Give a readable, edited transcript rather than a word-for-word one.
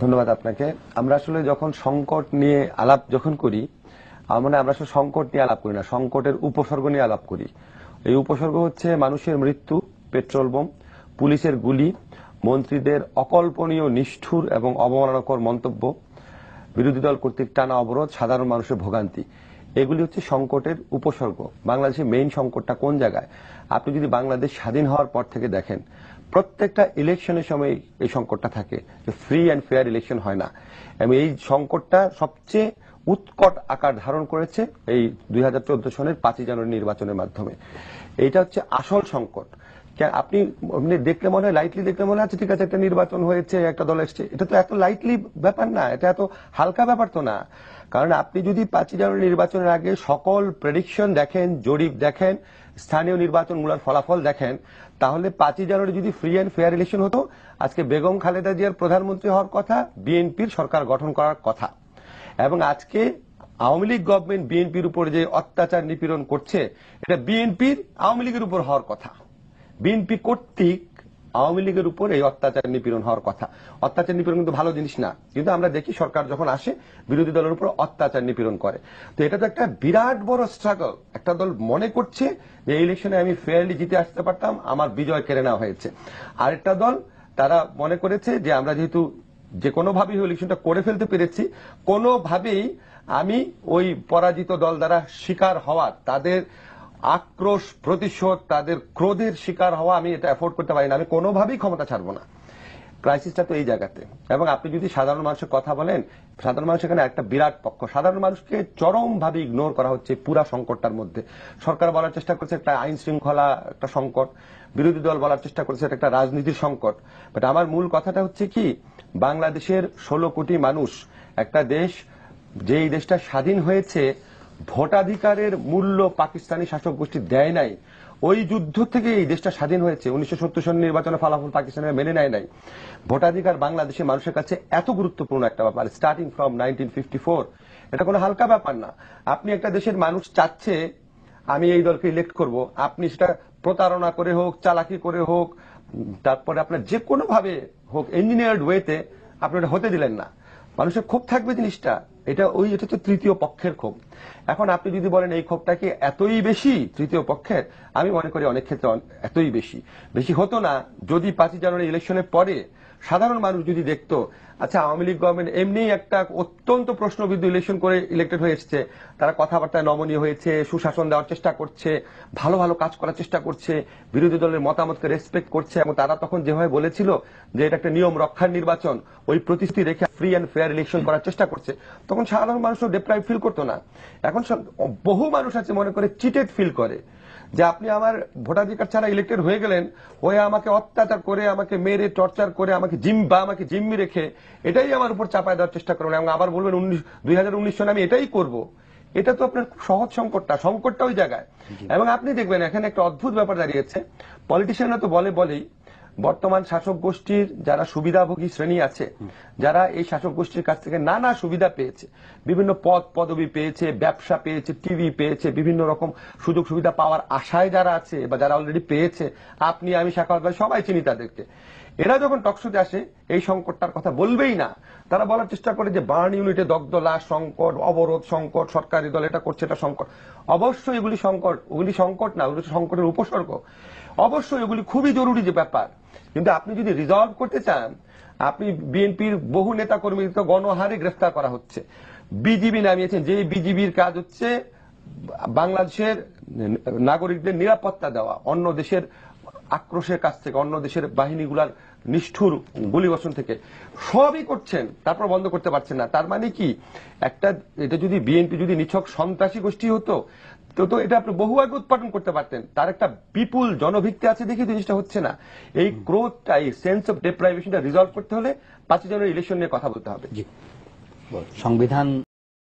ধন্যবাদ আপনাকে। আমরা আসলে যখন সংকট নিয়ে আলাপ যখন করি, মানে আমরা আসলে সংকট নিয়ে আলাপ করি না, সংকটের উপসর্গ নিয়ে আলাপ করি। এই উপসর্গ হচ্ছে মানুষের মৃত্যু, পেট্রোল বোম, পুলিশের গুলি, মন্ত্রীদের অকল্পনীয় নিষ্ঠুর এবং অবমাননাকর মন্তব্য, বিরোধী দল কর্তৃক টানা অবরোধ, সাধারণ মানুষের ভোগান্তি। এগুলি হচ্ছে সংকটের উপসর্গ। বাংলাদেশের মেইন সংকটটা কোন জায়গায়? আপনি যদি বাংলাদেশ স্বাধীন হওয়ার পর থেকে দেখেন, প্রত্যেকটা ইলেকশনের সময় এই সংকটটা থাকে, যে ফ্রি অ্যান্ড ফেয়ার ইলেকশন হয় না। এবং এই সংকটটা সবচেয়ে উৎকট আকার ধারণ করেছে এই 2014 সনের 5ই জানুয়ারি নির্বাচনের মাধ্যমে। এইটা হচ্ছে আসল সংকট। আপনি দেখলে মনে হয়, লাইটলি দেখলে মনে হচ্ছে ঠিক আছে একটা নির্বাচন হয়েছে, একটা দল এসছে, এটা তো এত লাইটলি ব্যাপার না, এটা এত হালকা ব্যাপার তো না। কারণ আপনি যদি 5ই জানুয়ারি নির্বাচনের আগে সকল প্রেডিকশন দেখেন, জরিপ দেখেন, স্থানীয় নির্বাচনগুলোর ফলাফল দেখেন, তাহলে 5ই জানুয়ারি যদি ফ্রি অ্যান্ড ফেয়ার ইলেকশন হতো, আজকে বেগম খালেদা জিয়ার প্রধানমন্ত্রী হওয়ার কথা, বিএনপির সরকার গঠন করার কথা। এবং আজকে আওয়ামী লীগ গভর্নমেন্ট বিএনপির উপর যে অত্যাচার নিপীড়ন করছে, এটা বিএনপির আওয়ামী লীগের উপর হওয়ার কথা। বিএনপি কর্তৃক আওয়ামী লীগের উপর এই অত্যাচার নিপীড়ন হওয়ার কথা। অত্যাচার নিপীড়ন কিন্তু ভালো জিনিস না, কিন্তু আমরা দেখি সরকার যখন আসে বিরোধী দলের উপর অত্যাচার নিপীড়ন করে। তো এটা তো একটা বিরাট বড় স্ট্রাগল। একটা দল মনে করছে যে এই ইলেকশনে আমি ফেয়ারলি জিতে আসতে পারতাম, আমার বিজয় কেড়ে নেওয়া হয়েছে। আরেকটা দল তারা মনে করেছে যে আমরা যেহেতু যে কোনোভাবেই ইলেকশনটা করে ফেলতে পেরেছি, কোনোভাবেই আমি ওই পরাজিত দল দ্বারা শিকার হওয়ার, তাদের আক্রোশ প্রতিশোধ, তাদের ক্রোধের শিকার হওয়া আমি এটা অ্যাফোর্ড করতে পারি না, আমি কোনোভাবেই ক্ষমতা ছাড়বো না। ক্রাইসিসটা তো এই জায়গাতে। এবং আপনি যদি সাধারণ মানুষের কথা বলেন, সাধারণ মানুষ এখানে একটা বিরাট পক্ষ। সাধারণ মানুষকে চরমভাবে ইগনোর করা হচ্ছে পুরা সংকটটার মধ্যে। সরকার বলার চেষ্টা করছে একটা আইন শৃঙ্খলা একটা সংকট, বিরোধী দল বলার চেষ্টা করছে এটা একটা রাজনীতির সংকট। বাট আমার মূল কথাটা হচ্ছে কি, বাংলাদেশের 16 কোটি মানুষ, একটা দেশ, যেই দেশটা স্বাধীন হয়েছে, ভোটাধিকারের মূল্য পাকিস্তানি শাসক গোষ্ঠী দেয় নাই। ওই যুদ্ধ থেকে এই দেশটা স্বাধীন হয়েছে। 1970 সনের নির্বাচনের ফলাফল পাকিস্তানের মেনে নেয় নাই। ভোটাধিকার বাংলাদেশের মানুষের কাছে এত গুরুত্বপূর্ণ একটা ব্যাপার, স্টার্টিং ফ্রম 1954। এটা কোনো হালকা ব্যাপার না। আপনি একটা দেশের মানুষ চাচ্ছে আমি এই দলকে ইলেক্ট করব, আপনি সেটা প্রতারণা করে হোক, চালাকি করে হোক, তারপরে আপনার যে কোনো ভাবে হোক, ইঞ্জিনিয়ার্ড ওয়েতে আপনি এটা হতে দিলেন না। মানুষের ক্ষোভ থাকবে জিনিসটা, এটা হচ্ছে তৃতীয় পক্ষের ক্ষোভ। এখন আপনি যদি বলেন এই ক্ষোভটা কি এতই বেশি তৃতীয় পক্ষের, আমি মনে করি অনেক ক্ষেত্রে এতই বেশি। বেশি হতো না যদি 5ই জানুয়ারি ইলেকশনের পরে সাধারণ মানুষ যদি দেখতো, আচ্ছা আওয়ামী লীগ গভর্নমেন্ট এমনি একটা অত্যন্ত প্রশ্নবিদ্ধ ইলেকশন করে ইলেক্টেড হয়ে এসছে, তারা কথাবার্তায় নমনীয় হয়েছে, সুশাসন দেওয়ার চেষ্টা করছে, ভালো ভালো কাজ করার চেষ্টা করছে, বিরোধী দলের মতামতকে রেসপেক্ট করছে, এবং তারা তখন যেভাবে বলেছিল যে এটা একটা নিয়ম রক্ষার নির্বাচন, ওই প্রতিশ্রুতি রেখে ফ্রি অ্যান্ড ফেয়ার ইলেকশন করার চেষ্টা করছে, তখন সাধারণ মানুষও ডেপ্রাইভ ফিল করতো না। এখন বহু মানুষ আছে মনে করে চিটেড ফিল করে যে আপনি আমার ভোটাধিকার ছাড়া ইলেক্টেড হয়ে গেলেন, হয়ে আমাকে অত্যাচার করে, আমাকে মেরে টর্চার করে, আমাকে জিম্মি রেখে এটাই আমার উপর চাপায় দেওয়ার চেষ্টা করবেন, এবং আবার বলবেন 2019 সনে আমি এটাই করব। এটা তো আপনার খুব সহজ সংকটটা ওই জায়গায়। এবং আপনি দেখবেন এখানে একটা অদ্ভুত ব্যাপার দাঁড়িয়েছে। পলিটিশিয়ানরা তো বলেই বর্তমান শাসক গোষ্ঠীর যারা সুবিধাভোগী শ্রেণী আছে, যারা এই শাসক গোষ্ঠীর কাছ থেকে নানা সুবিধা পেয়েছে, বিভিন্ন পদ পদবি পেয়েছে, ব্যবসা পেয়েছে, টিভি পেয়েছে, বিভিন্ন রকম সুযোগ সুবিধা পাওয়ার আশায় যারা আছে বা যারা অলরেডি পেয়েছে, আপনি আমি শাখাওয়াত ভাই সবাই চিনি তাদেরকে, এরা যখন টকশোতে আসে এই সংকটটার কথা বলবেই না। তারা বলার চেষ্টা করে যে বার্ন ইউনিটে দগ্ধ লাশ সংকট, অবরোধ সংকট, সরকারি দল এটা করছে, এটা সংকট। অবশ্যই এগুলি সংকট, ওগুলি সংকট না, ওগুলি সংকটের উপসর্গ। অবশ্যই এগুলি খুবই জরুরি যে ব্যাপার, কিন্তু আপনি যদি রিজলভ করতে চান, আপনি বিএনপির বহু নেতা কর্মী তো গণহারে গ্রেফতার করা হচ্ছে, বিজিবি নামিয়েছেন, যে বিজিবির কাজ হচ্ছে বাংলাদেশের নাগরিকদের নিরাপত্তা দেওয়া, অন্য দেশের আক্রোশের কাছ থেকে, অন্য দেশের বাহিনীগুলার নিষ্ঠুর গুলিবর্ষণ থেকে, সবই করছেন, তারপর বন্ধ করতে পারছেন না। তার মানে কি, এটা যদি বিএনপি যদি নিছক সন্ত্রাসী গোষ্ঠী হতো তো এটা আপনি বহু আগে উৎপাদন করতে পারতেন। তার একটা বিপুল জনভিত্তি আছে দেখে জিনিসটা হচ্ছে না। এই ক্রোধটা, এই সেন্স অফ ডেপ্রাইভেশনটা রিজলভ করতে হলে 5ই জানুয়ারি ইলেকশন নিয়ে কথা বলতে হবে। সংবিধান